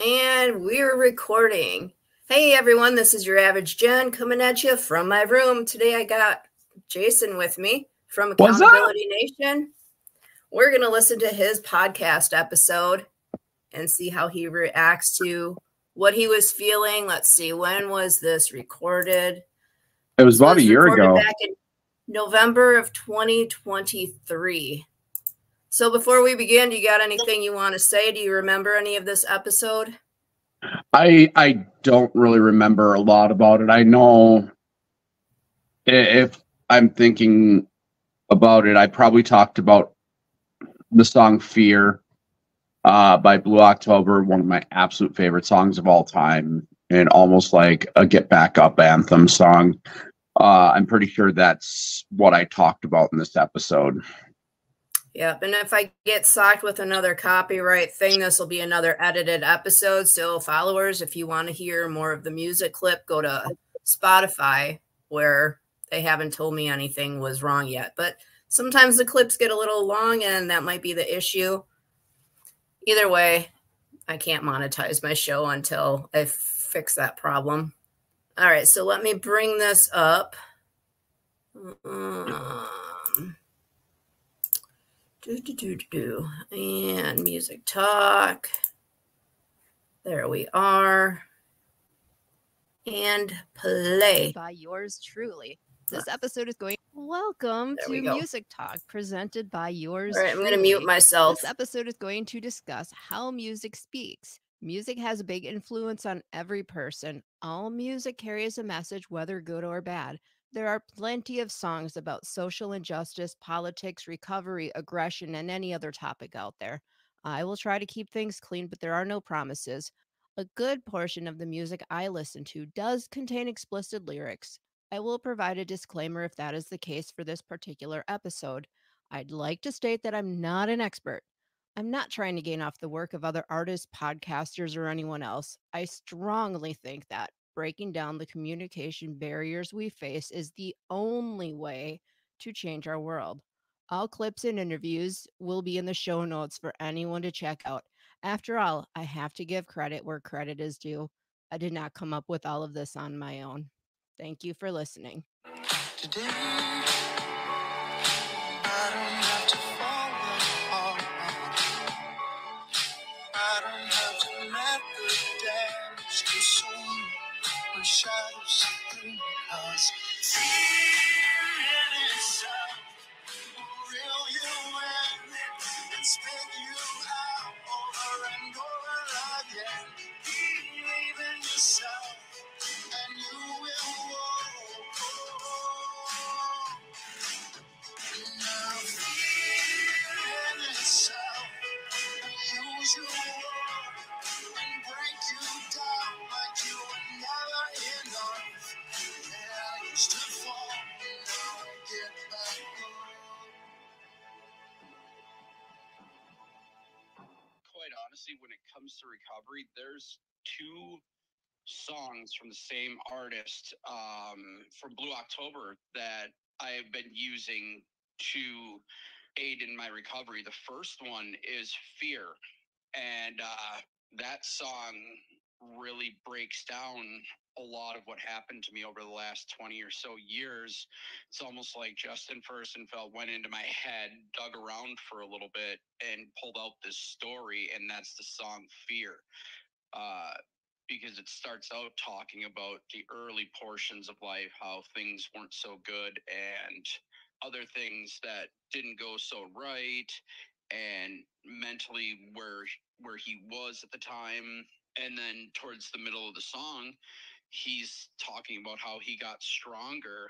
And we're recording. Hey everyone, this is your average Jen coming at you from my room. Today I got Jason with me from Accountability Nation. We're going to listen to his podcast episode and see how he reacts to what he was feeling. Let's see, when was this recorded? It was about a year ago. Back in November of 2023. So before we begin, do you got anything you want to say? Do you remember any of this episode? I don't really remember a lot about it. I know if I'm thinking about it, I probably talked about the song Fear by Blue October, one of my absolute favorite songs of all time, and almost like a get back up anthem song. I'm pretty sure that's what I talked about in this episode. Yep, and if I get socked with another copyright thing, this will be another edited episode. So followers, if you want to hear more of the music clip, go to Spotify, where they haven't told me anything was wrong yet. But sometimes the clips get a little long, and that might be the issue. Either way, I can't monetize my show until I fix that problem. All right, so let me bring this up. And music talk. There we are. And play. By yours truly. This episode is going. Welcome to Music Talk, presented by yours truly. All right, I'm going to mute myself. This episode is going to discuss how music speaks. Music has a big influence on every person. All music carries a message, whether good or bad. There are plenty of songs about social injustice, politics, recovery, aggression, and any other topic out there. I will try to keep things clean, but there are no promises. A good portion of the music I listen to does contain explicit lyrics. I will provide a disclaimer if that is the case for this particular episode. I'd like to state that I'm not an expert. I'm not trying to gain off the work of other artists, podcasters, or anyone else. I strongly think that breaking down the communication barriers we face is the only way to change our world. All clips and interviews will be in the show notes for anyone to check out. After all, I have to give credit where credit is due. I did not come up with all of this on my own. Thank you for listening. Today, I don't have to fall apart. I don't have to let the damage consume when shadows through us. Fear itself will reel you in and spit you out over and over again. Believe in yourself and you will walk. Now fear in yourself will use you up and break you down like you were never enough. Yeah, I used to fall, now I get back up. Quite honestly, when it comes to recovery, there's two songs from the same artist from Blue October that I've been using to aid in my recovery. The first one is Fear, and that song really breaks down a lot of what happened to me over the last 20 or so years. It's almost like Justin Furstenfeld went into my head, dug around for a little bit, and pulled out this story, and that's the song Fear. Because it starts out talking about the early portions of life, how things weren't so good, and other things that didn't go so right, and mentally where he was at the time. And then towards the middle of the song, he's talking about how he got stronger.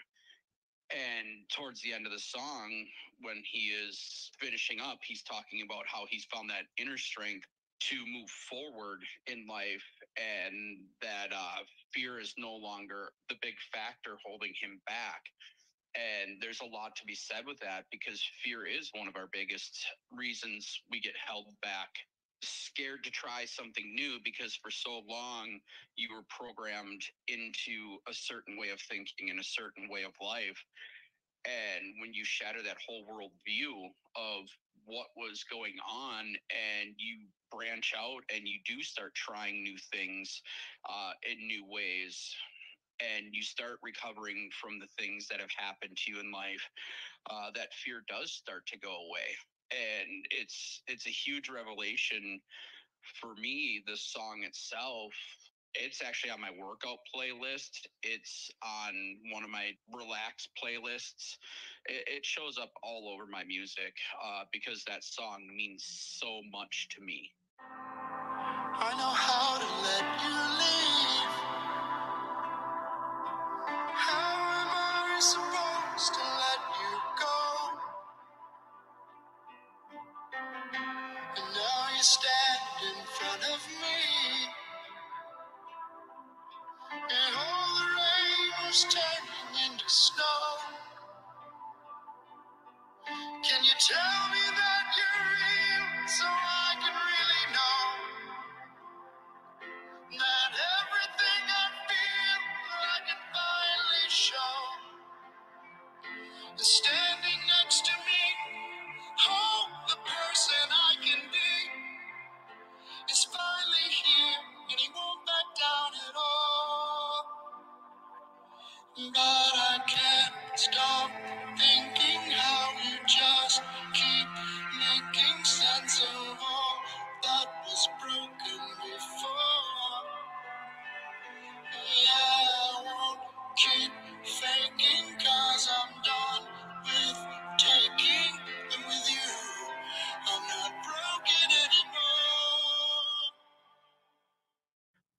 And towards the end of the song, when he is finishing up, he's talking about how he's found that inner strength to move forward in life, and that fear is no longer the big factor holding him back. And there's a lot to be said with that, because fear is one of our biggest reasons we get held back. Scared to try something new because for so long you were programmed into a certain way of thinking and a certain way of life. And when you shatter that whole world view of what was going on, and you branch out and you do start trying new things in new ways, and you start recovering from the things that have happened to you in life, that fear does start to go away. And it's a huge revelation for me. The song itself, it's actually on my workout playlist. It's on one of my relax playlists. It shows up all over my music because that song means so much to me. I know how to let you leave. How am I supposed to let you go? And now you stand in front of me, and all the rain was turning into snow. Can you tell me that you're real so I can really know that everything I feel I can finally show? And standing next to me, oh, the person I can be is finally here, and he won't back down at all. But I can't stop thinking how you just keep making sense of all that was broken before. Yeah, I won't keep faking, 'cause I'm done with taking, and with you, I'm not broken anymore.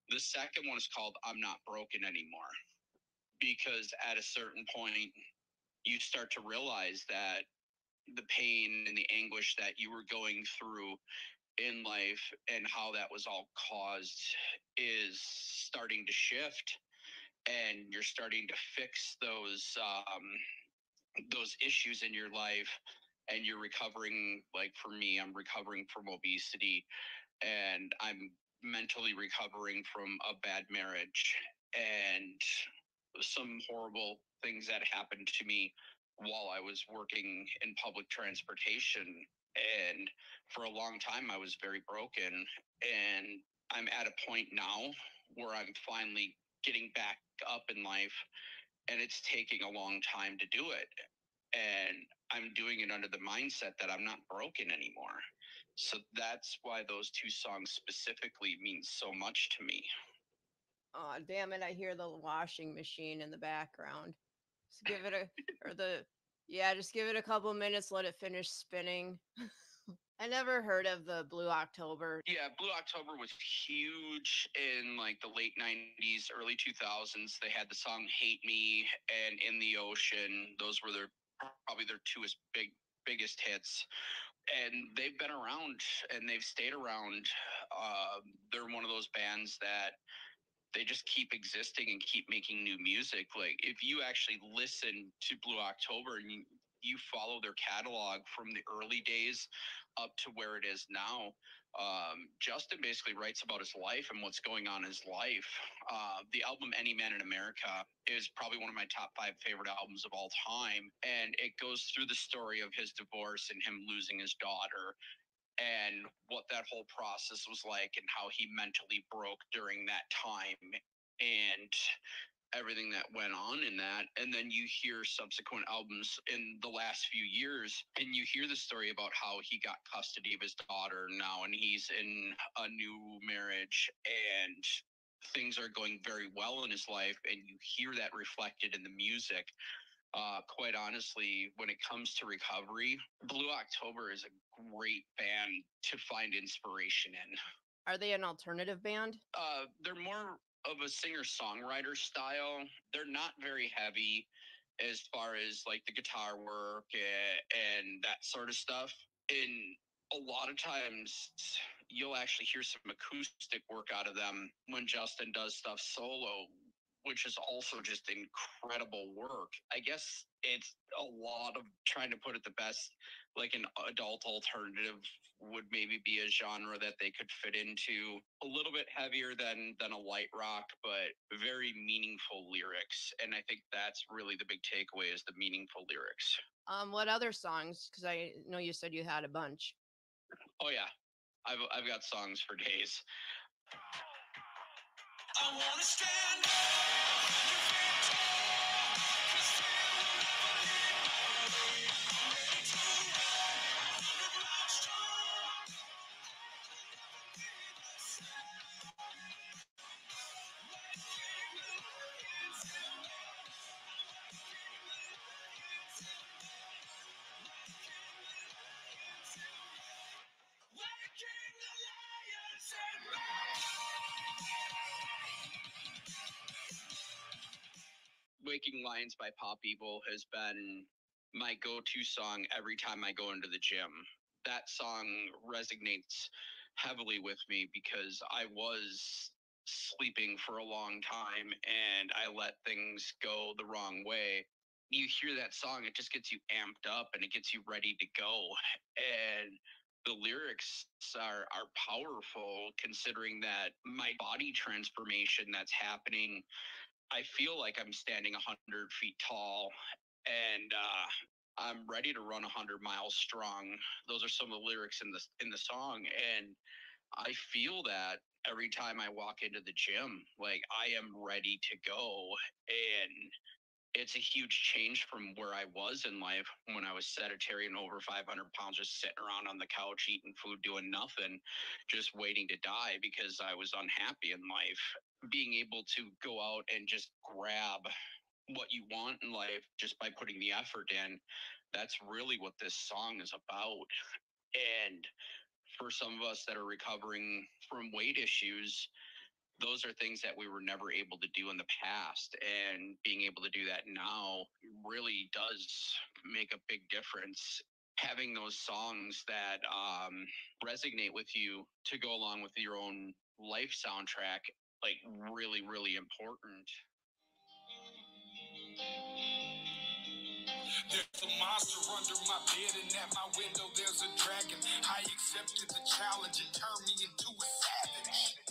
The second one is called I'm Not Broken Anymore, because at a certain point, you start to realize that the pain and the anguish that you were going through in life and how that was all caused is starting to shift, and you're starting to fix those issues in your life, and you're recovering. Like for me, I'm recovering from obesity, and I'm mentally recovering from a bad marriage and some horrible things that happened to me while I was working in public transportation. And for a long time, I was very broken. And I'm at a point now where I'm finally getting back up in life, and it's taking a long time to do it. And I'm doing it under the mindset that I'm not broken anymore. So that's why those two songs specifically mean so much to me. Oh, damn it. I hear the washing machine in the background. Just give it yeah, just give it a couple minutes, let it finish spinning. I never heard of the Blue October. Yeah, Blue October was huge in like the late 90s, early 2000s. They had the song Hate Me and In the Ocean. Those were probably their two biggest hits. And they've been around and they've stayed around. They're one of those bands that they just keep existing and keep making new music. Like if you actually listen to Blue October and you follow their catalog from the early days up to where it is now, Justin basically writes about his life and what's going on in his life. The album Any Man in America is probably one of my top 5 favorite albums of all time. And it goes through the story of his divorce and him losing his daughter, and what that whole process was like, and how he mentally broke during that time, and everything that went on in that. And then you hear subsequent albums in the last few years, and you hear the story about how he got custody of his daughter now, and he's in a new marriage, and things are going very well in his life, and you hear that reflected in the music. Quite honestly, when it comes to recovery, Blue October is a great band to find inspiration in. Are they an alternative band? They're more of a singer-songwriter style. They're not very heavy as far as like the guitar work and that sort of stuff. And a lot of times you'll actually hear some acoustic work out of them when Justin does stuff solo, which is also just incredible work. I guess it's a lot of trying to put it the best, like an adult alternative would maybe be a genre that they could fit into. A little bit heavier than a light rock, but very meaningful lyrics. And I think that's really the big takeaway, is the meaningful lyrics. What other songs? Because I know you said you had a bunch. Oh yeah. I've got songs for days. I wanna stand up. Waking Lions by Pop Evil has been my go-to song every time I go into the gym. That song resonates heavily with me because I was sleeping for a long time and I let things go the wrong way. You hear that song, it just gets you amped up and it gets you ready to go. And the lyrics are powerful considering that my body transformation that's happening. I feel like I'm standing 100 feet tall and I'm ready to run 100 miles strong. Those are some of the lyrics in the song, and I feel that every time I walk into the gym, like I am ready to go. And it's a huge change from where I was in life when I was sedentary and over 500 pounds, just sitting around on the couch, eating food, doing nothing, just waiting to die because I was unhappy in life. Being able to go out and just grab what you want in life just by putting the effort in, that's really what this song is about. And for some of us that are recovering from weight issues, those are things that we were never able to do in the past, and being able to do that now really does make a big difference. Having those songs that resonate with you to go along with your own life soundtrack, like really important. There's a monster under my bed, and at my window there's a dragon. I accepted the challenge and turned me into a savage.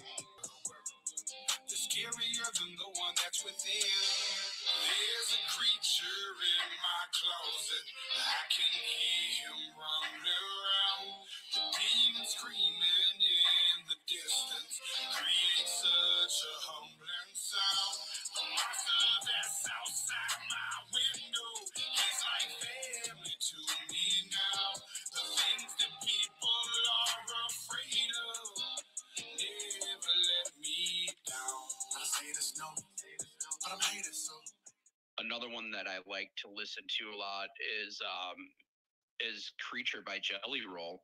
They're scarier than the one that's within. There's a creature in my closet. I can hear him roaming around. The demon screaming in the distance creates such a humbling sound. The monster that's outside my window is like family to me now. The things that people are afraid of never let me down. I say this no, but I'm hated so. Another one that I like to listen to a lot is Creature by JellyRoll.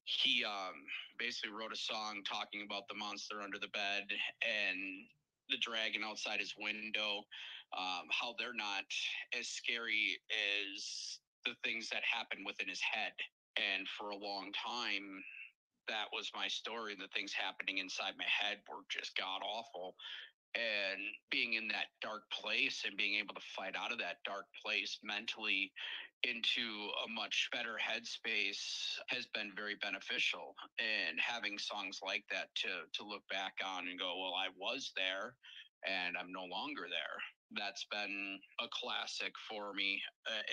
He basically wrote a song talking about the monster under the bed and the dragon outside his window, how they're not as scary as the things that happen within his head. And for a long time, that was my story. The things happening inside my head were just god awful. And being in that dark place and being able to fight out of that dark place mentally into a much better headspace has been very beneficial. And having songs like that to look back on and go, well, I was there and I'm no longer there. That's been a classic for me,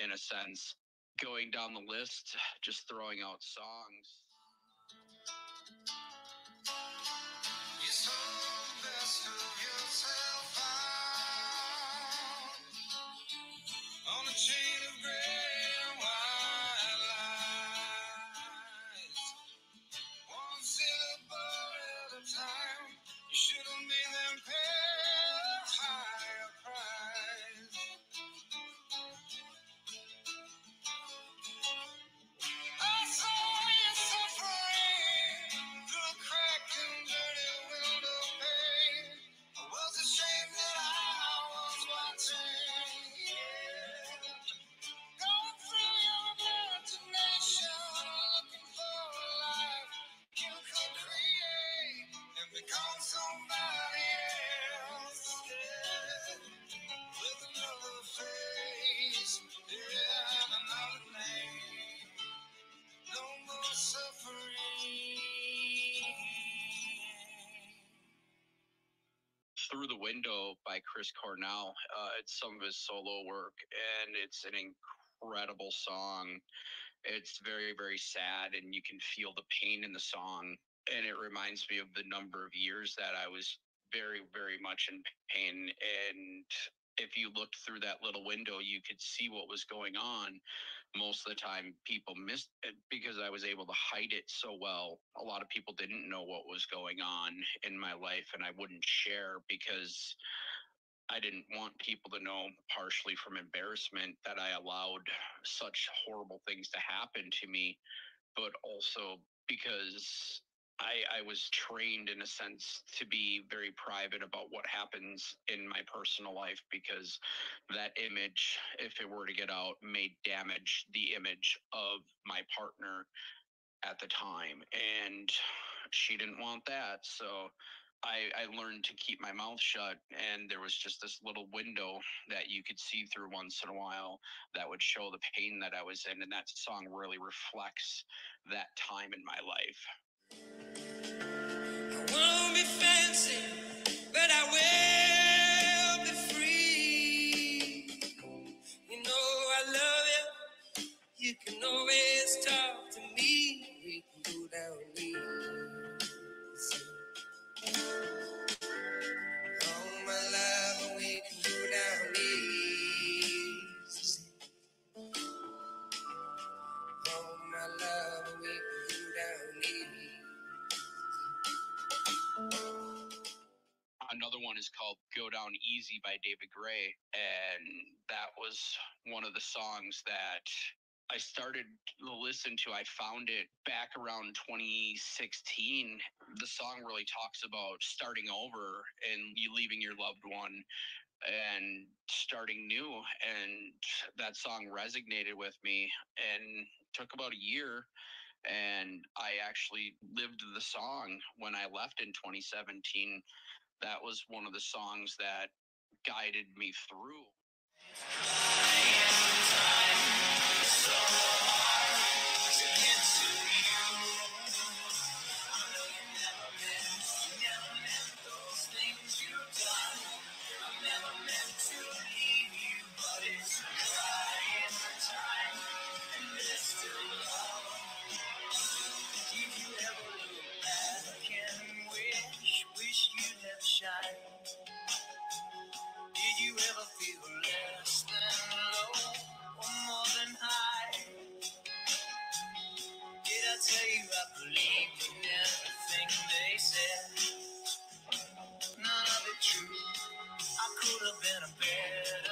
in a sense. Going down the list, just throwing out songs. You saw the best of yourself out on a chain of gray and white lies. One syllable at a time. You should have made them pay a higher price. I saw you suffering through a cracked and dirty window pane. It was a shame that I was watching. Yeah. Going through your imagination, looking for a life you could create and become somebody else. Yeah. With another face, yeah, and another name. No more suffering. Through the Window by Chris Cornell. It's some of his solo work, and it's an incredible song. It's very, very sad, and you can feel the pain in the song. And it reminds me of the number of years that I was very, very much in pain. And if you looked through that little window, you could see what was going on. Most of the time, people missed it because I was able to hide it so well. A lot of people didn't know what was going on in my life, and I wouldn't share because I didn't want people to know, partially from embarrassment, that I allowed such horrible things to happen to me, but also because I was trained in a sense to be very private about what happens in my personal life, because that image, if it were to get out, may damage the image of my partner at the time. And she didn't want that. So I learned to keep my mouth shut, and there was just this little window that you could see through once in a while that would show the pain that I was in. And that song really reflects that time in my life. I won't be fancy, but I will be free. You know I love you. You can always talk to me. We can go down easy. All my life we can go down easy. All my love we can go down easy. Another one is called Go Down Easy by David Gray. And that was one of the songs that I started to listen to. I found it back around 2016. The song really talks about starting over and you leaving your loved one and starting new. And that song resonated with me and took about a year. And I actually lived the song when I left in 2017. That was one of the songs that guided me through. Did you ever feel less than low or more than high? Did I tell you I believed in everything they said? None of it true. I could have been a better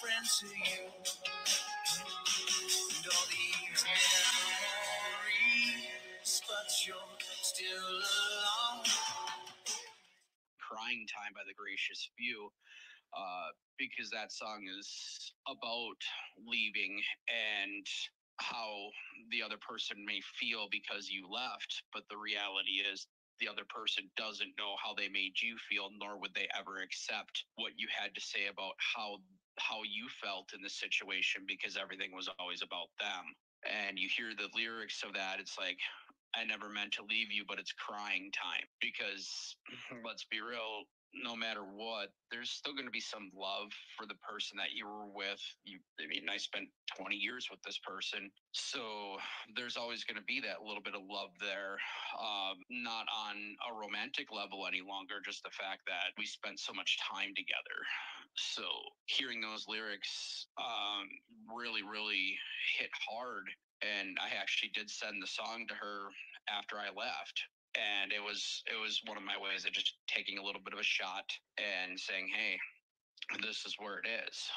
friend to you. And all these memories, but you're still alone. Crying Time by The Gracious Few, because that song is about leaving and how the other person may feel because you left, but the reality is the other person doesn't know how they made you feel, nor would they ever accept what you had to say about how you felt in the situation, because everything was always about them. And you hear the lyrics of that, it's like, I never meant to leave you, but it's crying time. Because let's be real, no matter what, there's still going to be some love for the person that you were with. I spent 20 years with this person. So there's always going to be that little bit of love there. Not on a romantic level any longer, just the fact that we spent so much time together. So hearing those lyrics really, really hit hard. And I actually did send the song to her after I left. And it was one of my ways of just taking a little bit of a shot and saying, hey, this is where it is.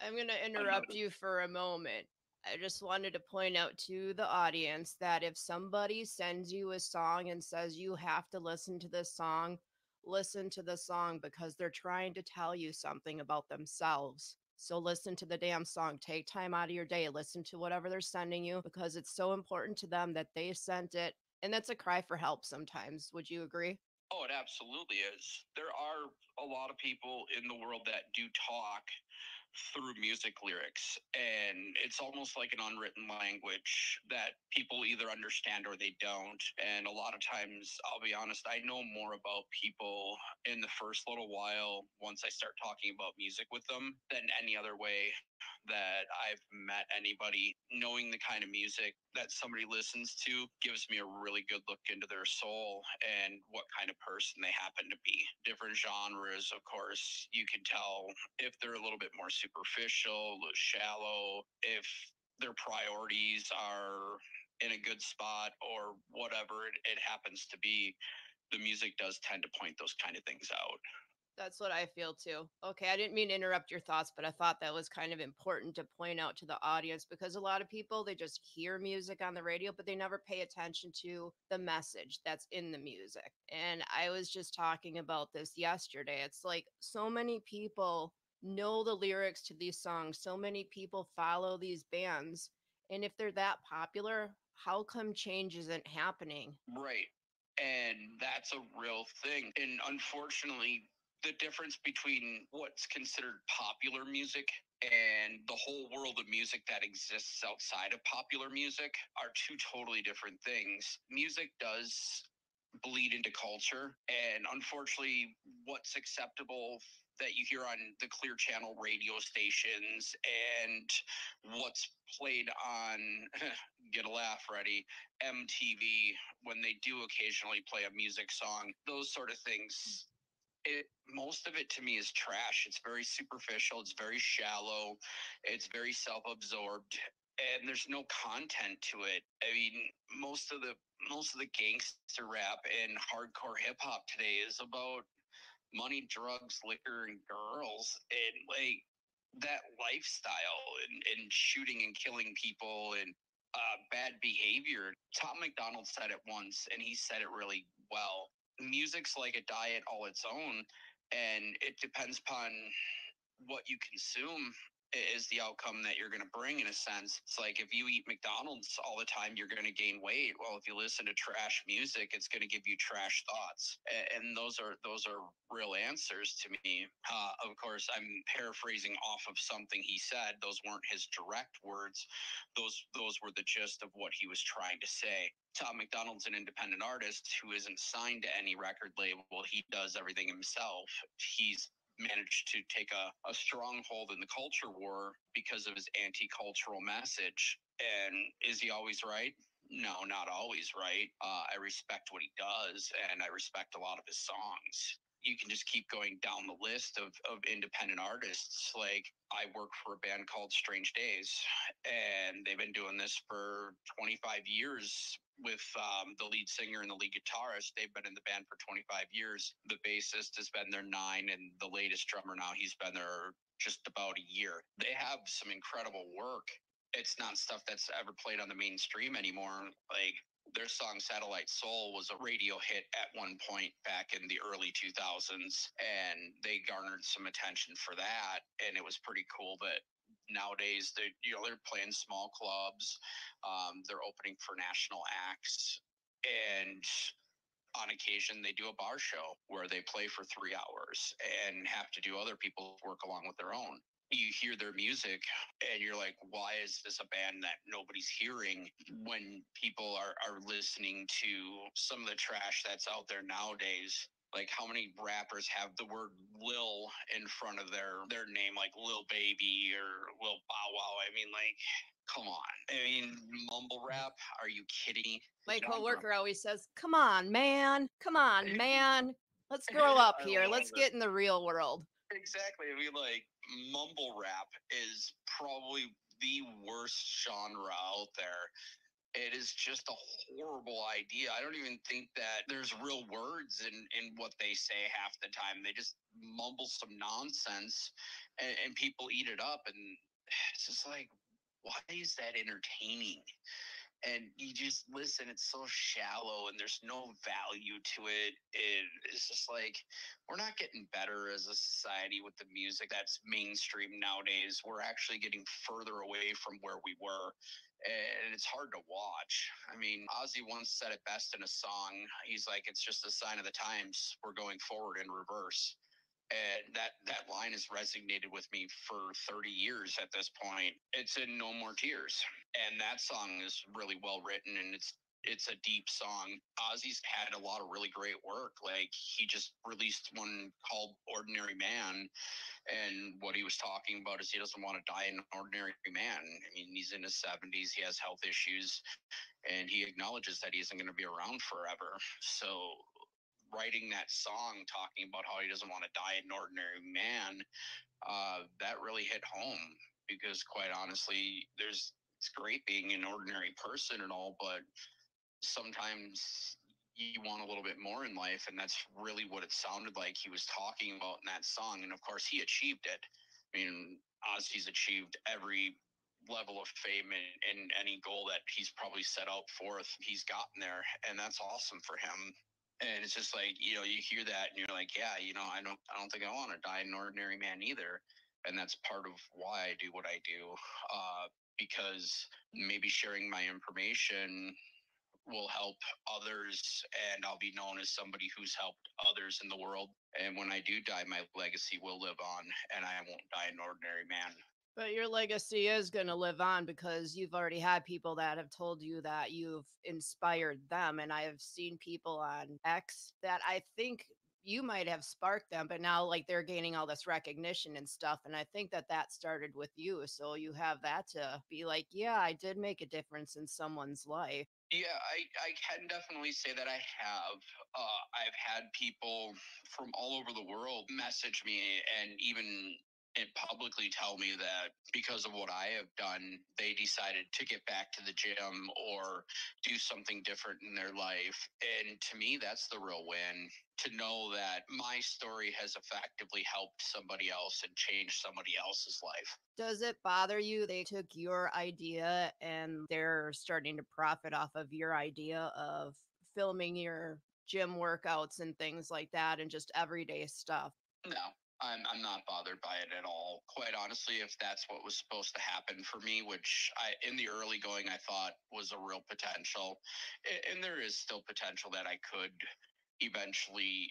I'm going to interrupt you for a moment. I just wanted to point out to the audience that if somebody sends you a song and says you have to listen to this song, listen to the song, because they're trying to tell you something about themselves. So listen to the damn song. Take time out of your day. Listen to whatever they're sending you, because it's so important to them that they sent it. And that's a cry for help sometimes. Would you agree? Oh, it absolutely is. There are a lot of people in the world that do talk through music lyrics, and it's almost like an unwritten language that people either understand or they don't. And a lot of times, I'll be honest, I know more about people in the first little while once I start talking about music with them than any other way that I've met anybody. Knowing the kind of music that somebody listens to gives me a really good look into their soul and what kind of person they happen to be. Different genres, of course, you can tell if they're a little bit more superficial, a little shallow, if their priorities are in a good spot or whatever it happens to be. The music does tend to point those kind of things out. That's what I feel too. Okay, I didn't mean to interrupt your thoughts, but I thought that was kind of important to point out to the audience because a lot of people they just hear music on the radio, but they never pay attention to the message that's in the music. And I was just talking about this yesterday. It's like so many people know the lyrics to these songs, so many people follow these bands, and if they're that popular, how come change isn't happening? Right. And that's a real thing. And unfortunately, the difference between what's considered popular music and the whole world of music that exists outside of popular music are two totally different things. Music does bleed into culture, and unfortunately, what's acceptable that you hear on the clear channel radio stations and what's played on get a laugh ready MTV when they do occasionally play a music song, those sort of things, most of it to me is trash. It's very superficial, it's very shallow, it's very self-absorbed, and there's no content to it. I mean, most of the gangster rap and hardcore hip hop today is about money, drugs, liquor, and girls, and like that lifestyle and shooting and killing people and bad behavior. Tom McDonald said it once, and he said it really well. Music's like a diet all its own, and it depends upon what you consume is the outcome that you're going to bring. In a sense, it's like if you eat McDonald's all the time, you're going to gain weight. Well, if you listen to trash music, it's going to give you trash thoughts, and those are real answers to me. Of course, I'm paraphrasing off of something he said. Those weren't his direct words. Those were the gist of what he was trying to say. Tom McDonald's an independent artist who isn't signed to any record label. He does everything himself. He's managed to take a stronghold in the culture war because of his anti-cultural message. And is he always right? No, not always right. I respect what he does, and I respect a lot of his songs. You can just keep going down the list of independent artists. Like, I work for a band called Strange Days, and they've been doing this for 25 years with the lead singer and the lead guitarist. They've been in the band for 25 years. The bassist has been there 9, and the latest drummer now, he's been there just about a year. They have some incredible work. It's not stuff that's ever played on the mainstream anymore. Like, their song Satellite Soul was a radio hit at one point back in the early 2000s, and they garnered some attention for that, and it was pretty cool. But nowadays they're playing small clubs, they're opening for national acts, and on occasion they do a bar show where they play for 3 hours and have to do other people's work along with their own. You hear their music and you're like, why is this a band that nobody's hearing when people are listening to some of the trash that's out there nowadays? Like, how many rappers have the word Lil in front of their name, like Lil Baby or Lil Bow Wow? I mean, like, come on. I mean, mumble rap? Are you kidding? My coworker always says, "Come on, man. Come on, man. Let's grow up here. Let's get in the real world." Exactly. I mean, like, mumble rap is probably the worst genre out there. It is just a horrible idea. I don't even think that there's real words in what they say half the time. They just mumble some nonsense, and people eat it up. And it's just like, why is that entertaining? And you just listen, it's so shallow and there's no value to it. It's just like, we're not getting better as a society with the music that's mainstream nowadays. We're actually getting further away from where we were, and it's hard to watch. I mean, Ozzy once said it best in a song. He's like, it's just a sign of the times. We're going forward in reverse. And that line has resonated with me for 30 years at this point. It's in No More Tears, and that song is really well written, and it's a deep song. Ozzy's had a lot of really great work. Like, he just released one called Ordinary Man, And what he was talking about is he doesn't want to die an ordinary man. I mean, he's in his 70s, he has health issues, and he acknowledges that he isn't going to be around forever. So writing that song talking about how he doesn't want to die an ordinary man, that really hit home, because quite honestly, it's great being an ordinary person and all, but sometimes you want a little bit more in life, and that's really what it sounded like he was talking about in that song. And of course he achieved it. I mean, Ozzy's achieved every level of fame and any goal that he's probably set out forth, he's gotten there, and that's awesome for him. And it's just like, you hear that and you're like, yeah, I don't think I want to die an ordinary man either. And that's part of why I do what I do, because maybe sharing my information will help others, and I'll be known as somebody who's helped others in the world. And when I do die, my legacy will live on, and I won't die an ordinary man. But your legacy is going to live on because you've already had people that have told you that you've inspired them. And I have seen people on X that I think you might have sparked them, but now like they're gaining all this recognition and stuff. And I think that started with you. So you have that to be like, yeah, I did make a difference in someone's life. Yeah, I can definitely say that I have. I've had people from all over the world message me and even publicly tell me that because of what I have done, they decided to get back to the gym or do something different in their life. And to me, that's the real win, to know that my story has effectively helped somebody else and changed somebody else's life. Does it bother you they took your idea and they're starting to profit off of your idea of filming your gym workouts and things like that and just everyday stuff? No, I'm not bothered by it at all. Quite honestly, if that's what was supposed to happen for me, which in the early going, I thought was a real potential, and there is still potential that I could eventually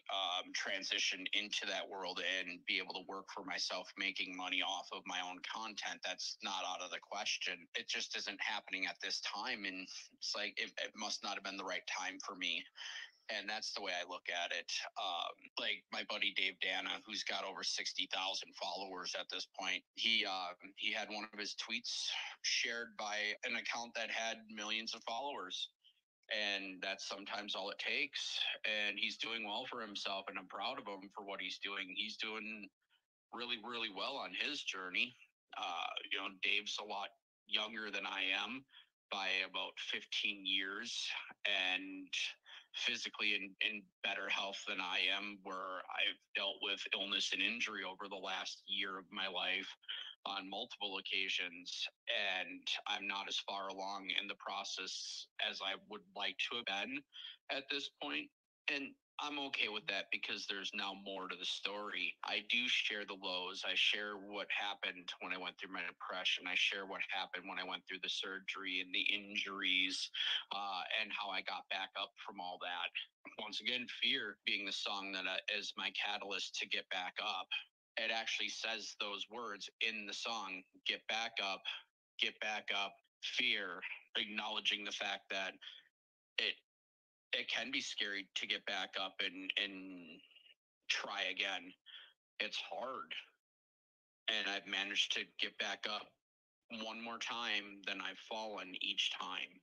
transition into that world and be able to work for myself, making money off of my own content. That's not out of the question. It just isn't happening at this time. And it's like, it must not have been the right time for me. And that's the way I look at it. Like my buddy Dave Dana, who's got over 60,000 followers at this point, he had one of his tweets shared by an account that had millions of followers, and that's sometimes all it takes. And he's doing well for himself, and I'm proud of him for what he's doing. He's doing really, really well on his journey. Dave's a lot younger than I am by about 15 years, and physically in better health than I am, where I've dealt with illness and injury over the last year of my life on multiple occasions, and I'm not as far along in the process as I would like to have been at this point. And I'm okay with that because there's now more to the story. I do share the lows. I share what happened when I went through my depression. I share what happened when I went through the surgery and the injuries, and how I got back up from all that. Once again, Fear being the song that is my catalyst to get back up. It actually says those words in the song: get back up, fear, acknowledging the fact that it it can be scary to get back up and try again. It's hard. And I've managed to get back up one more time than I've fallen each time.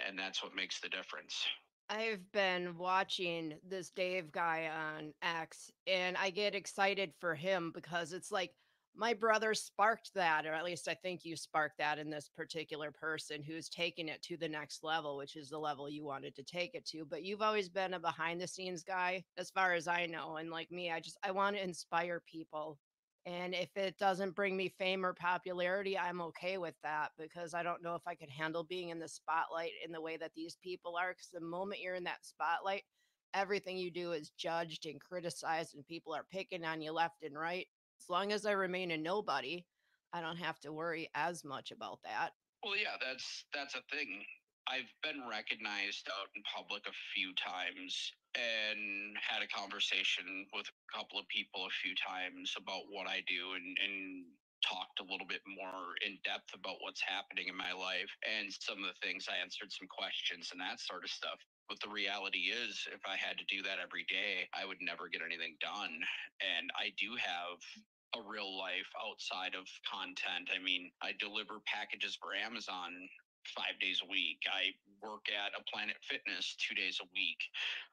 And that's what makes the difference. I've been watching this Dave guy on X and I get excited for him because it's like my brother sparked that, or at least I think you sparked that in this particular person who's taking it to the next level, which is the level you wanted to take it to. But you've always been a behind the scenes guy, as far as I know. And like me, I want to inspire people. And if it doesn't bring me fame or popularity, I'm okay with that because I don't know if I could handle being in the spotlight in the way that these people are. Because the moment you're in that spotlight, everything you do is judged and criticized, and people are picking on you left and right. As long as I remain a nobody, I don't have to worry as much about that. Well, yeah, that's a thing. I've been recognized out in public a few times and had a conversation with a couple of people a few times about what I do, and talked a little bit more in depth about what's happening in my life and some of the things. I answered some questions and that sort of stuff. But the reality is, if I had to do that every day, I would never get anything done. And I do have a real life outside of content. I mean, I deliver packages for Amazon 5 days a week. I work at a Planet Fitness 2 days a week.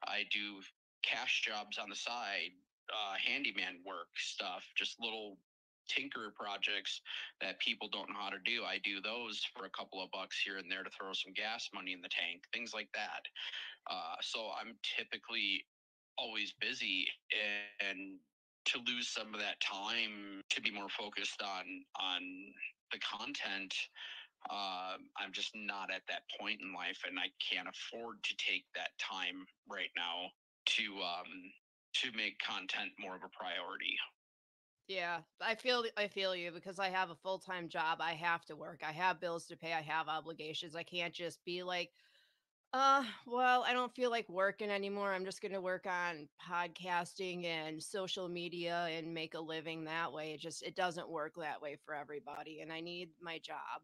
I do cash jobs on the side, handyman work stuff, just little tinker projects that people don't know how to do. I do those for a couple of bucks here and there to throw some gas money in the tank, things like that. So I'm typically always busy, and to lose some of that time to be more focused on the content, I'm just not at that point in life, and I can't afford to take that time right now to make content more of a priority. Yeah, I feel you because I have a full-time job. I have to work. I have bills to pay. I have obligations. I can't just be like, well, I don't feel like working anymore. I'm just going to work on podcasting and social media and make a living that way. It doesn't work that way for everybody, and I need my job.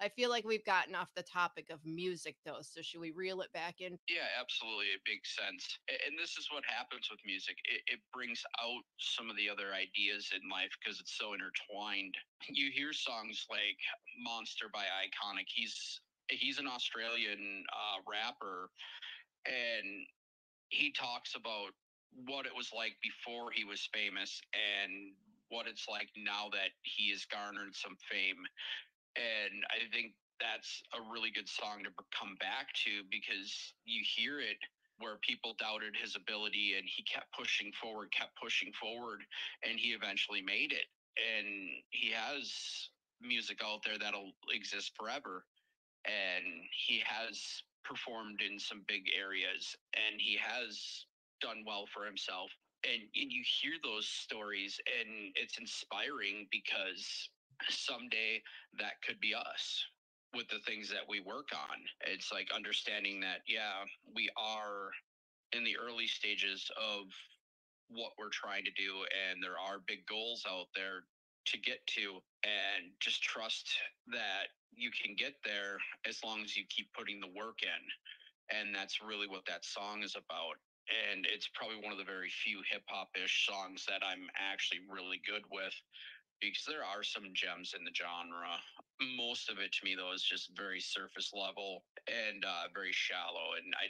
I feel like we've gotten off the topic of music though, so should we reel it back in? Yeah, absolutely. It makes sense. And this is what happens with music. It brings out some of the other ideas in life because it's so intertwined. You hear songs like Monster by Iconic. He's an Australian rapper, and he talks about what it was like before he was famous and what it's like now that he has garnered some fame. And I think that's a really good song to come back to because you hear it where people doubted his ability and he kept pushing forward, and he eventually made it. And he has music out there that'll exist forever. And he has performed in some big areas, and he has done well for himself. And you hear those stories, and it's inspiring because someday that could be us with the things that we work on. It's like understanding that, yeah, we are in the early stages of what we're trying to do, and there are big goals out there to get to, and just trust that you can get there as long as you keep putting the work in. And that's really what that song is about. And it's probably one of the very few hip-hop-ish songs that I'm actually really good with, because there are some gems in the genre. Most of it to me though is just very surface level and very shallow, and I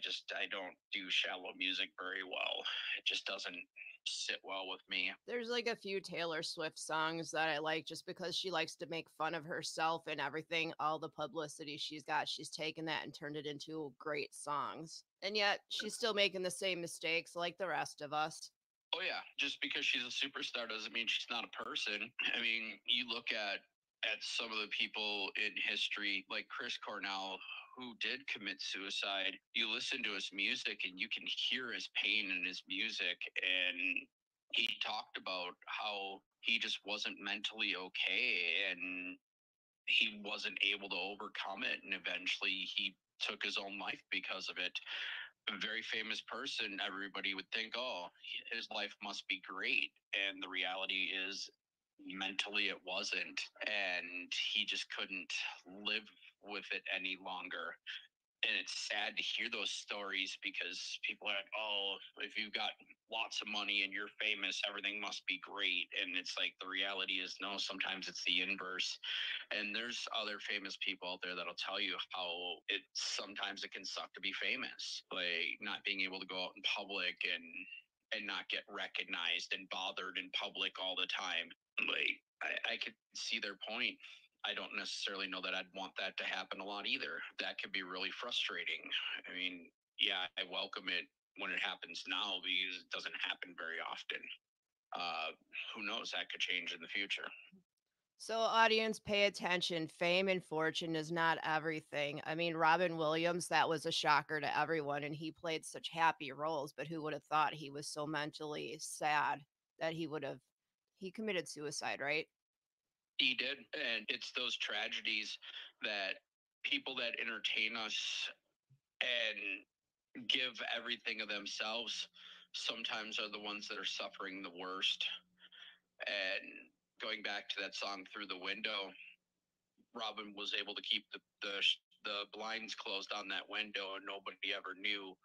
don't do shallow music very well. It just doesn't sit well with me. There's like a few Taylor Swift songs that I like just because she likes to make fun of herself and everything. All the publicity she's got, she's taken that and turned it into great songs. And yet she's still making the same mistakes like the rest of us. Oh yeah, just because she's a superstar doesn't mean she's not a person. I mean, you look at some of the people in history like Chris Cornell, who did commit suicide. You listen to his music and you can hear his pain in his music, and he talked about how he just wasn't mentally okay, and he wasn't able to overcome it, and eventually he took his own life because of it. A very famous person, everybody would think, oh, his life must be great. And the reality is, mentally, it wasn't. And he just couldn't live with it any longer. And it's sad to hear those stories because people are like, oh, if you've got lots of money and you're famous, everything must be great. And it's like the reality is, no, sometimes it's the inverse. And there's other famous people out there that'll tell you how sometimes it can suck to be famous, like not being able to go out in public and not get recognized and bothered in public all the time. Like I could see their point. I don't necessarily know that I'd want that to happen a lot either. That could be really frustrating. I mean, yeah, I welcome it when it happens now because it doesn't happen very often. Who knows? That could change in the future. So, audience, pay attention. Fame and fortune is not everything. I mean, Robin Williams, that was a shocker to everyone, and he played such happy roles, but who would have thought he was so mentally sad that he committed suicide, right? He did. And it's those tragedies that people that entertain us and give everything of themselves sometimes are the ones that are suffering the worst. And going back to that song Through the Window, Robin was able to keep the blinds closed on that window, and nobody ever knew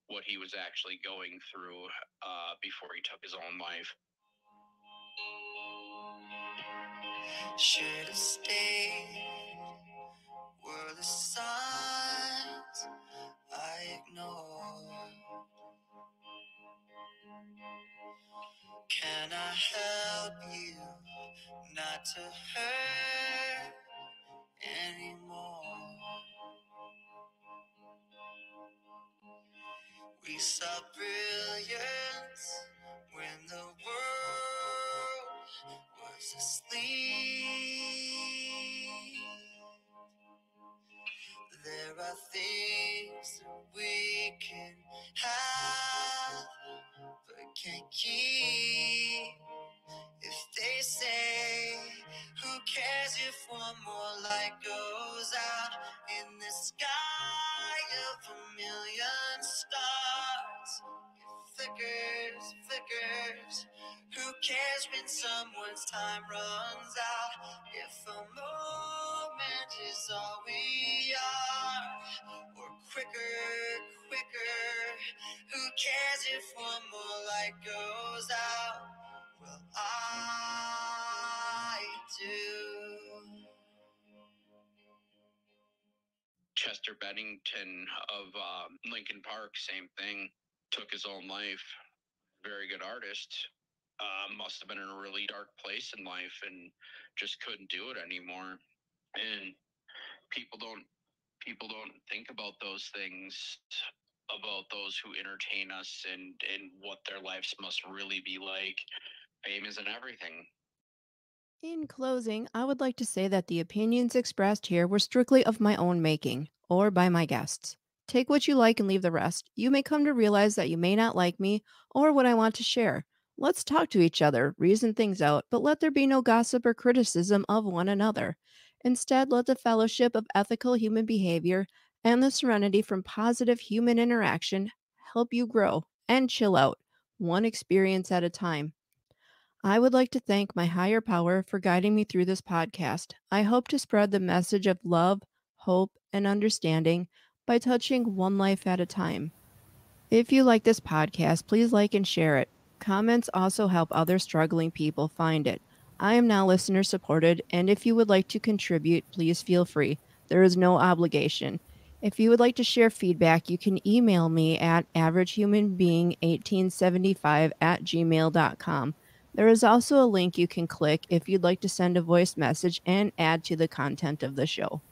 what he was actually going through before he took his own life. should have stayed, were the signs I ignored. Can I help you not to hurt anymore? We saw brilliance when the world was asleep. There are things that we can have but can't keep. If they say, who cares if one more light goes out in the sky of a million stars? It flickers, flickers. Who cares when someone's time runs out? If a moment is all we are, or quicker, quicker. Who cares if one more light goes out? Well, I do. Chester Bennington of Linken Park, same thing. Took his own life. Very good artist. Must have been in a really dark place in life and just couldn't do it anymore. And people don't think about those things, about those who entertain us and what their lives must really be like. Fame isn't everything. In closing, I would like to say that the opinions expressed here were strictly of my own making, or by my guests. Take what you like and leave the rest. You may come to realize that you may not like me or what I want to share. Let's talk to each other, reason things out, but let there be no gossip or criticism of one another. Instead, let the fellowship of ethical human behavior and the serenity from positive human interaction help you grow and chill out, one experience at a time. I would like to thank my higher power for guiding me through this podcast. I hope to spread the message of love, hope, and understanding by touching one life at a time. If you like this podcast, please like and share it. Comments also help other struggling people find it. I am now listener supported, and if you would like to contribute, please feel free. There is no obligation. If you would like to share feedback, you can email me at averagehumanbeing1875@gmail.com. There is also a link you can click if you'd like to send a voice message and add to the content of the show.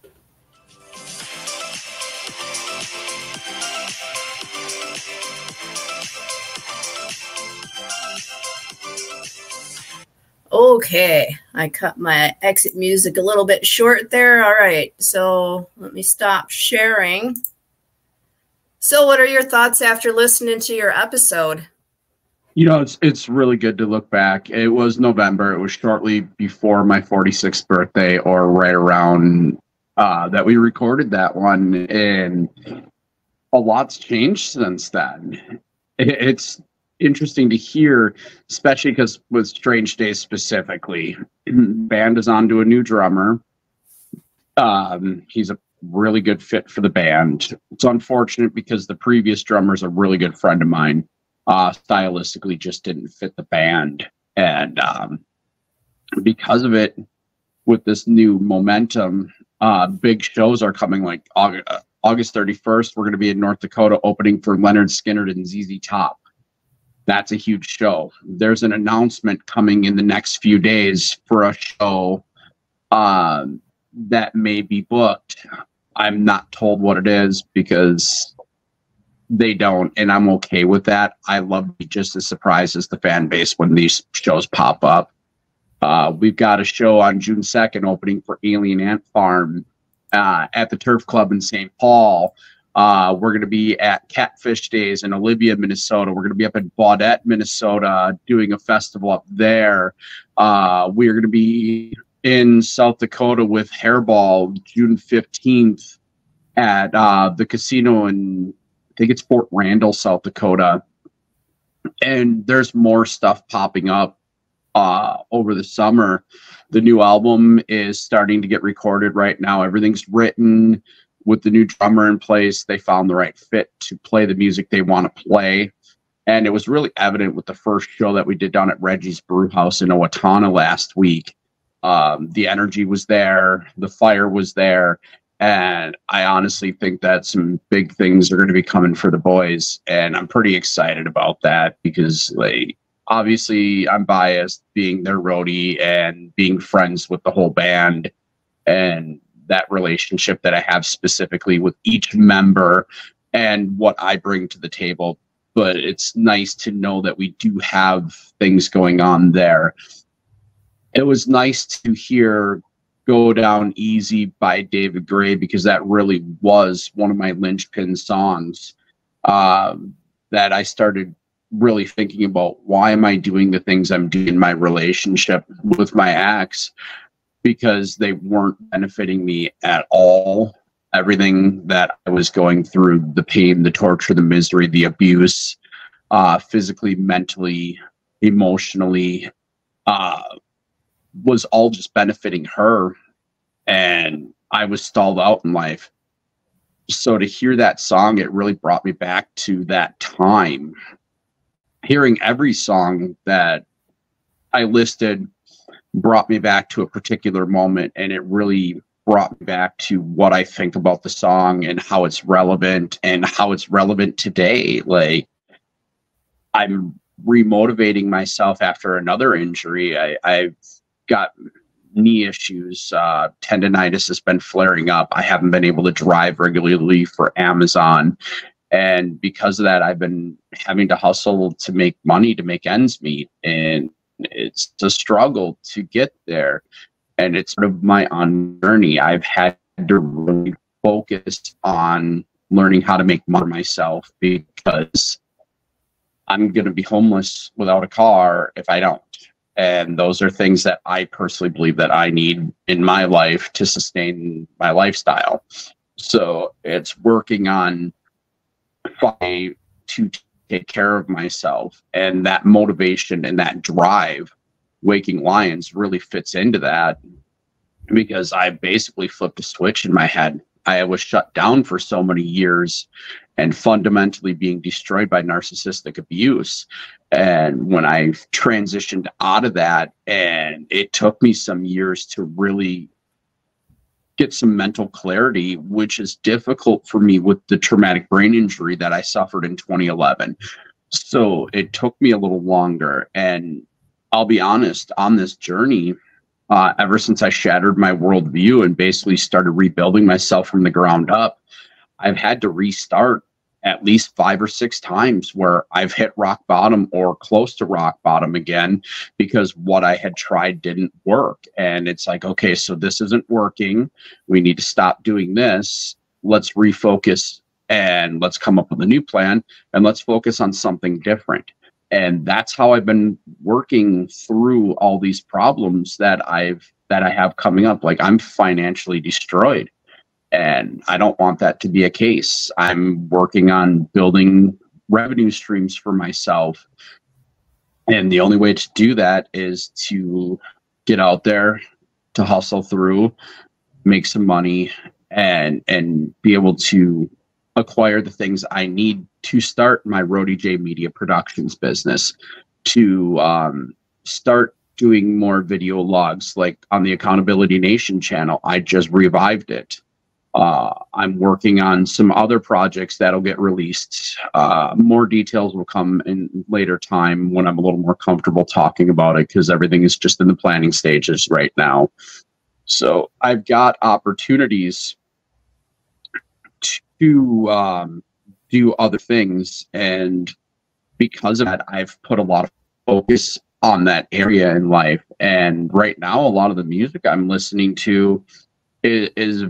Okay, I cut my exit music a little bit short there. All right, so let me stop sharing. So what are your thoughts after listening to your episode? You know, it's really good to look back. It was November. It was shortly before my 46th birthday, or right around that we recorded that one, and a lot's changed since then. It's interesting to hear, especially because with Strange Days specifically, band is on to a new drummer. He's a really good fit for the band. It's unfortunate because the previous drummer is a really good friend of mine. Stylistically just didn't fit the band, and because of it, with this new momentum, big shows are coming. Like August 31st, we're going to be in North Dakota opening for Leonard Skinner and ZZ Top. That's a huge show. There's an announcement coming in the next few days for a show that may be booked. I'm not told what it is because they don't, and I'm okay with that. I love to be just as surprised as the fan base when these shows pop up. We've got a show on June 2nd opening for Alien Ant Farm at the Turf Club in St. Paul. We're going to be at Catfish Days in Olivia, Minnesota. We're going to be up in Baudette, Minnesota, doing a festival up there. We're going to be in South Dakota with Hairball June 15th at the casino in, I think it's Fort Randall, South Dakota. And there's more stuff popping up over the summer. The new album is starting to get recorded right now. Everything's written. With the new drummer in place, they found the right fit to play the music they want to play. And it was really evident with the first show that we did down at Reggie's Brew House in Owatonna last week. The energy was there, the fire was there, and I honestly think that some big things are going to be coming for the boys, and I'm pretty excited about that because, like, obviously I'm biased being their roadie and being friends with the whole band, and that relationship that I have specifically with each member and what I bring to the table. But it's nice to know that we do have things going on there. It was nice to hear Go Down Easy by David Gray, because that really was one of my linchpin songs that I started really thinking about, why am I doing the things I'm doing in my relationship with my ex, because they weren't benefiting me at all. Everything that I was going through, the pain, the torture, the misery, the abuse, physically, mentally, emotionally, was all just benefiting her, and I was stalled out in life. So to hear that song, it really brought me back to that time. Hearing every song that I listed brought me back to a particular moment, and it really brought me back to what I think about the song and how it's relevant today. Like, I'm remotivating myself after another injury. I've got knee issues. Tendonitis has been flaring up. I haven't been able to drive regularly for Amazon. And because of that, I've been having to hustle to make money, to make ends meet. And it's a struggle to get there. And it's sort of my own journey. I've had to really focus on learning how to make money for myself, because I'm going to be homeless without a car if I don't. And those are things that I personally believe that I need in my life to sustain my lifestyle. So it's working on trying to take care of myself, and that motivation and that drive, Waking Lions, really fits into that, because I basically flipped a switch in my head. I was shut down for so many years and fundamentally being destroyed by narcissistic abuse. And when I transitioned out of that, and it took me some years to really get some mental clarity, which is difficult for me with the traumatic brain injury that I suffered in 2011. So it took me a little longer. And I'll be honest, on this journey, ever since I shattered my worldview and basically started rebuilding myself from the ground up, I've had to restart at least 5 or 6 times where I've hit rock bottom or close to rock bottom again, because what I had tried didn't work. And it's like, okay, so this isn't working. We need to stop doing this. Let's refocus and let's come up with a new plan, and let's focus on something different. And that's how I've been working through all these problems that I have coming up. Like, I'm financially destroyed, and I don't want that to be a case. I'm working on building revenue streams for myself. And the only way to do that is to get out there, to hustle through, make some money, and be able to acquire the things I need to start my Roadie J Media Productions business, to start doing more video logs, like on the Accountability Nation channel. I just revived it. I'm working on some other projects that'll get released. More details will come in later time when I'm a little more comfortable talking about it, because everything is just in the planning stages right now. So I've got opportunities to do other things, and because of that, I've put a lot of focus on that area in life. And right now, a lot of the music I'm listening to is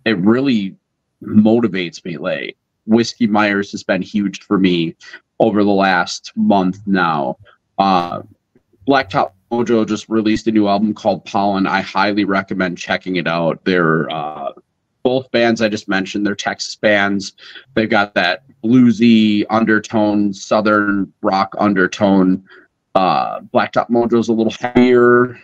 it really motivates me. Like, Whiskey Myers has been huge for me over the last month now. Blacktop Mojo just released a new album called Pollen. I highly recommend checking it out. They're both bands I just mentioned. They're Texas bands. They've got that bluesy undertone, southern rock undertone. Blacktop Mojo's a little heavier.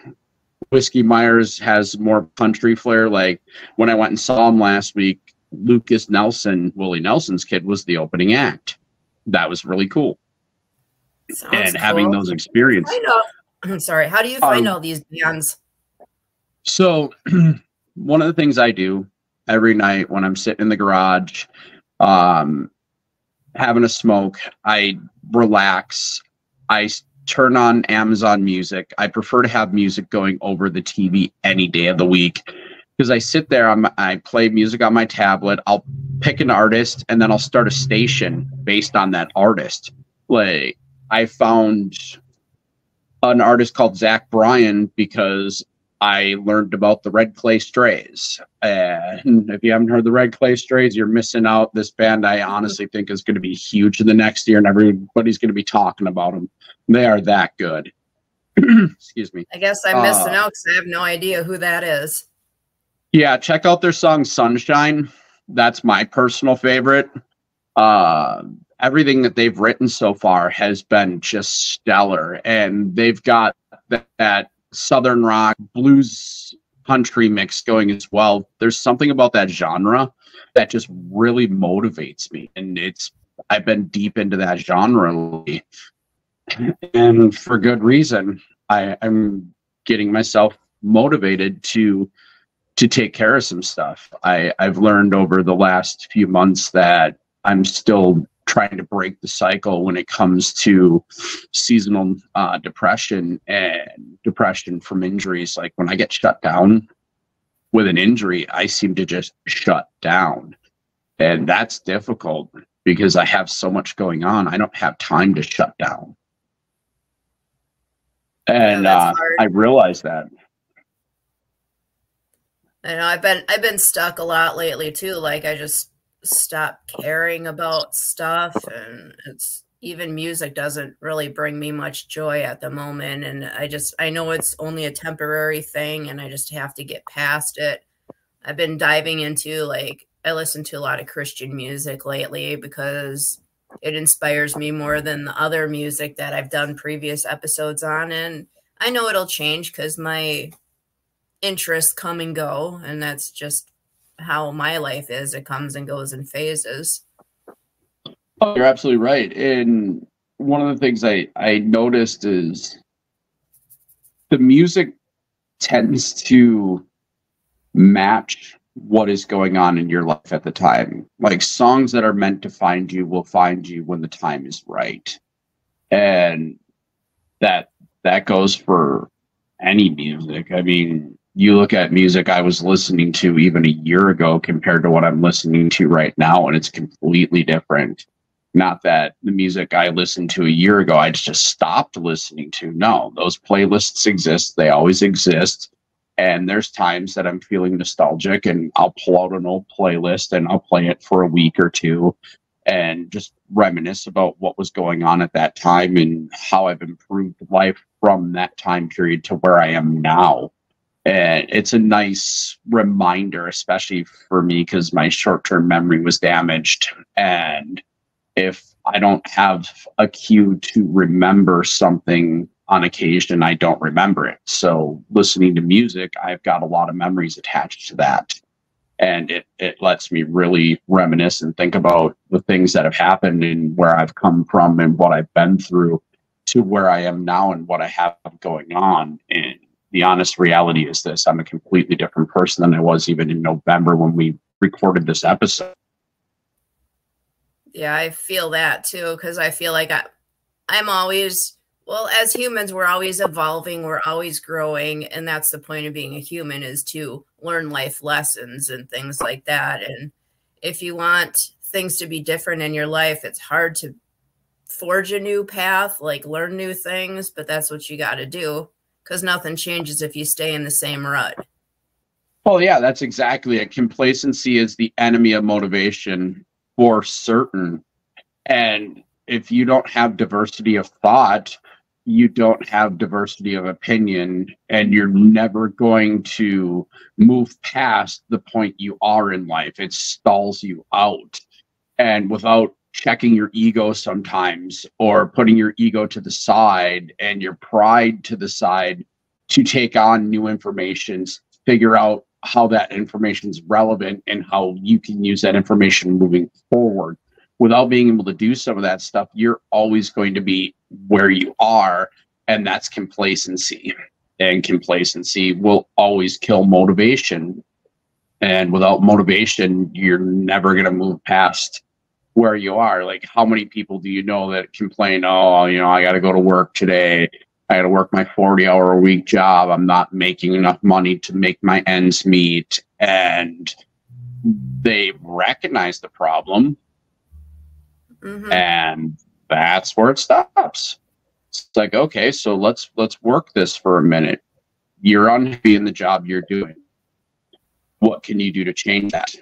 Whiskey Myers has more country flair. Like, when I went and saw him last week, Lucas Nelson, Willie Nelson's kid, was the opening act. That was really cool. Sounds and cool. having those experiences. I'm sorry. How do you find all these bands? So one of the things I do every night when I'm sitting in the garage, having a smoke, I relax. I turn on Amazon Music. I prefer to have music going over the TV any day of the week because I sit there, I play music on my tablet. I'll pick an artist and then I'll start a station based on that artist. Like I found an artist called Zach Bryan because I learned about the Red Clay Strays. And if you haven't heard the Red Clay Strays, you're missing out. This band I honestly think is going to be huge in the next year, and everybody's going to be talking about them. They are that good. Excuse me. I guess I'm missing out because I have no idea who that is. Yeah, check out their song Sunshine. That's my personal favorite. Everything that they've written so far has been just stellar, and they've got that Southern rock blues country mix going as well. There's something about that genre that just really motivates me, and I've been deep into that genre lately, and for good reason. I'm getting myself motivated to take care of some stuff. I've learned over the last few months that I'm still trying to break the cycle when it comes to seasonal depression and depression from injuries. Like when I get shut down with an injury, I seem to just shut down. And that's difficult because I have so much going on. I don't have time to shut down. And Yeah, I realize that. I know I've been stuck a lot lately too. Like I just stopped caring about stuff, and it's even music doesn't really bring me much joy at the moment. And I know it's only a temporary thing, and I just have to get past it. I've been diving into I listen to a lot of Christian music lately because it inspires me more than the other music that I've done previous episodes on. And I know it'll change because my interests come and go, and that's just how my life is. It comes and goes in phases. Oh, you're absolutely right. And one of the things I noticed is the music tends to match what is going on in your life at the time. Like songs that are meant to find you will find you when the time is right. And that goes for any music. I mean, you look at music I was listening to even a year ago compared to what I'm listening to right now, and it's completely different. Not that the music I listened to a year ago, I just stopped listening to. No, those playlists exist. They always exist. And there's times that I'm feeling nostalgic and I'll pull out an old playlist and I'll play it for a week or two and just reminisce about what was going on at that time and how I've improved life from that time period to where I am now. And it's a nice reminder, especially for me, because my short-term memory was damaged. And if I don't have a cue to remember something on occasion, I don't remember it. So listening to music, I've got a lot of memories attached to that. And it lets me really reminisce and think about the things that have happened and where I've come from and what I've been through to where I am now and what I have going on. And the honest reality is this: I'm a completely different person than I was even in November when we recorded this episode. Yeah, I feel that too, because I feel like I'm always, well, as humans, we're always evolving, we're always growing, and that's the point of being a human, is to learn life lessons and things like that. And if you want things to be different in your life, it's hard to forge a new path, like learn new things, but that's what you got to do, because nothing changes if you stay in the same rut. Oh, yeah, that's exactly it. Complacency is the enemy of motivation for certain. And if you don't have diversity of thought, you don't have diversity of opinion, and you're never going to move past the point you are in life. It stalls you out. And without checking your ego sometimes, or putting your ego to the side and your pride to the side to take on new information, figure out how that information is relevant and how you can use that information moving forward. Without being able to do some of that stuff, you're always going to be where you are, and that's complacency. and complacency will always kill motivation. And without motivation, you're never going to move past where you are. Like, how many people do you know that complain, oh, you know, I got to go to work today. I got to work my 40-hour-a-week job. I'm not making enough money to make my ends meet. And they recognize the problem. Mm-hmm. And that's where it stops. It's like, okay, so let's work this for a minute. You're unhappy in the job you're doing. What can you do to change that?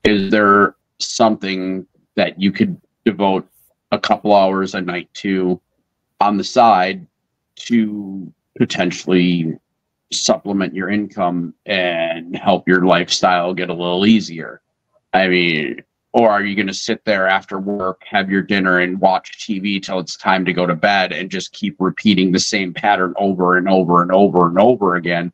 Is there something that you could devote a couple hours a night to on the side to potentially supplement your income and help your lifestyle get a little easier? I mean, or are you going to sit there after work, have your dinner, and watch TV till it's time to go to bed and just keep repeating the same pattern over and over and over and over again?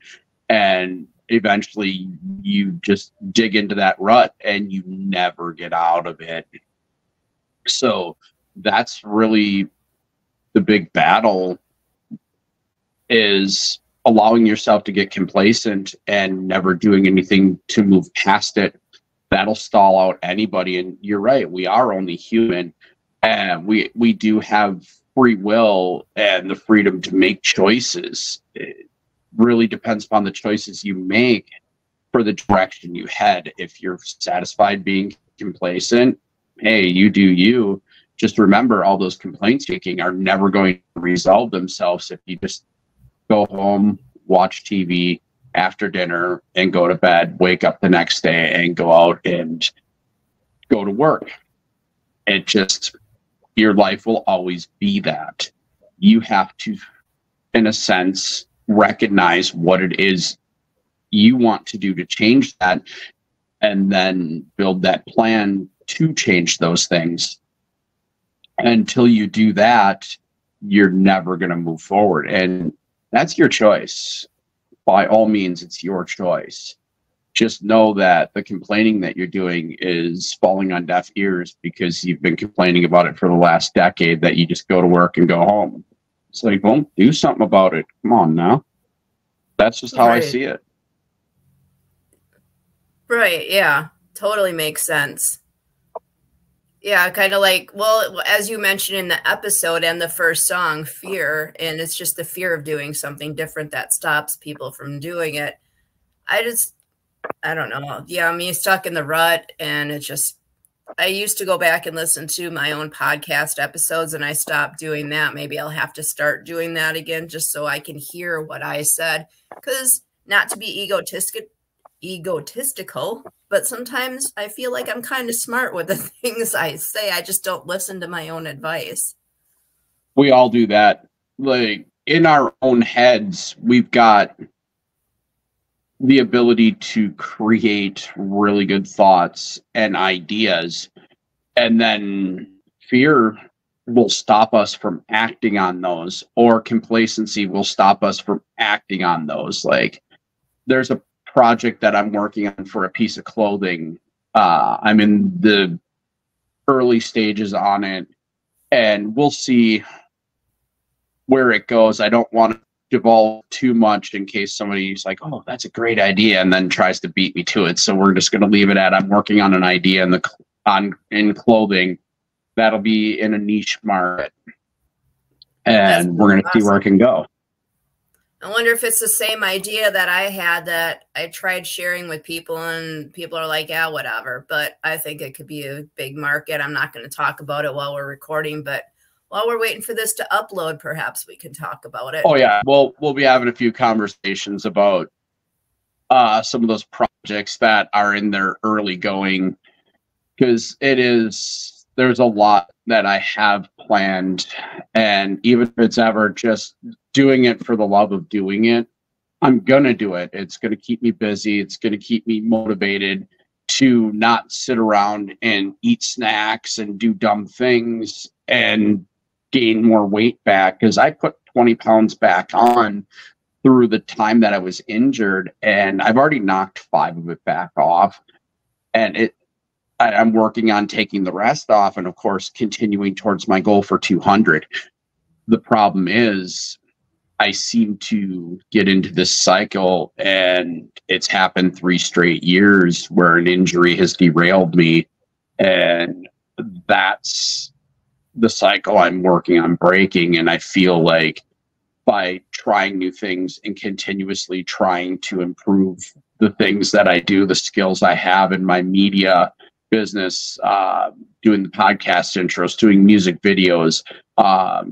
And eventually you just dig into that rut and you never get out of it. So that's really the big battle, is allowing yourself to get complacent and never doing anything to move past it. That'll stall out anybody. And you're right, we are only human, and we do have free will and the freedom to make choices. It really depends upon the choices you make for the direction you head. If you're satisfied being complacent, hey, you do you. Just remember, all those complaints making are never going to resolve themselves if you just go home, watch TV after dinner, and go to bed, wake up the next day and go out and go to work. It just, your life will always be that. You have to, in a sense, recognize what it is you want to do to change that, and then build that plan to change those things. Until you do that, you're never going to move forward. And that's your choice. By all means, it's your choice. Just know that the complaining that you're doing is falling on deaf ears, because you've been complaining about it for the last decade, that you just go to work and go home. It's like, well, do something about it. Come on now. That's just how I see it. Right. Yeah. Totally makes sense. Yeah, kind of like, well, as you mentioned in the episode and the first song, fear, and it's just the fear of doing something different that stops people from doing it. I don't know. Yeah, I'm stuck in the rut, and it's just, I used to go back and listen to my own podcast episodes, and I stopped doing that. Maybe I'll have to start doing that again, just so I can hear what I said, because not to be egotistical, but sometimes I feel like I'm kind of smart with the things I say. I just don't listen to my own advice. We all do that. Like, in our own heads, we've got the ability to create really good thoughts and ideas, and then fear will stop us from acting on those, or complacency will stop us from acting on those. Like, there's a project that I'm working on for a piece of clothing. I'm in the early stages on it, and we'll see where it goes. I don't want to divulge too much in case somebody's like, oh, that's a great idea, and then tries to beat me to it. So we're just going to leave it at, I'm working on an idea in clothing that'll be in a niche market, and we're going to see where it can go. I wonder if it's the same idea that I had, that I tried sharing with people, and people are like, yeah, whatever. But I think it could be a big market. I'm not going to talk about it while we're recording, but while we're waiting for this to upload, perhaps we can talk about it. Oh, yeah. We'll be having a few conversations about some of those projects that are in their early going, because there's a lot that I have planned, and even if it's ever just doing it for the love of doing it, I'm going to do it. It's going to keep me busy. It's going to keep me motivated to not sit around and eat snacks and do dumb things and gain more weight back, because I put 20 pounds back on through the time that I was injured, and I've already knocked 5 of it back off, and I'm working on taking the rest off, and of course continuing towards my goal for 200. The problem is I seem to get into this cycle, and it's happened 3 straight years where an injury has derailed me. And that's the cycle I'm working on breaking. And I feel like by trying new things and continuously trying to improve the things that I do, the skills I have in my media business, doing the podcast intros, doing music videos,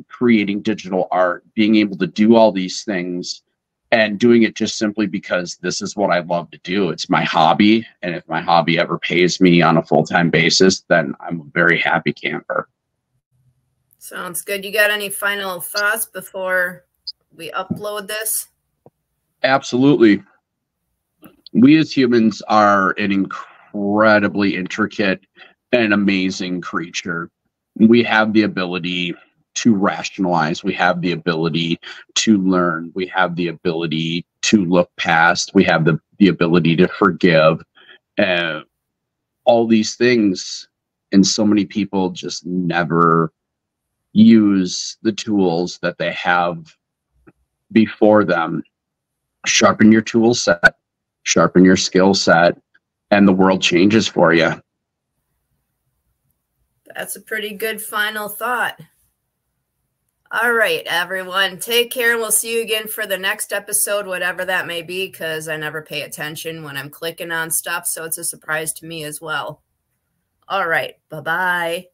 creating digital art, being able to do all these things and doing it just simply because this is what I love to do. It's my hobby. And if my hobby ever pays me on a full-time basis, then I'm a very happy camper. Sounds good. You got any final thoughts before we upload this? Absolutely. We as humans are an incredibly intricate and amazing creature. We have the ability to rationalize. We have the ability to learn. We have the ability to look past. We have the ability to forgive. All these things. And so many people just never use the tools that they have before them. Sharpen your tool set, sharpen your skill set, and the world changes for you. That's a pretty good final thought. All right, everyone, take care, and we'll see you again for the next episode, whatever that may be, because I never pay attention when I'm clicking on stuff, so it's a surprise to me as well. All right, bye-bye.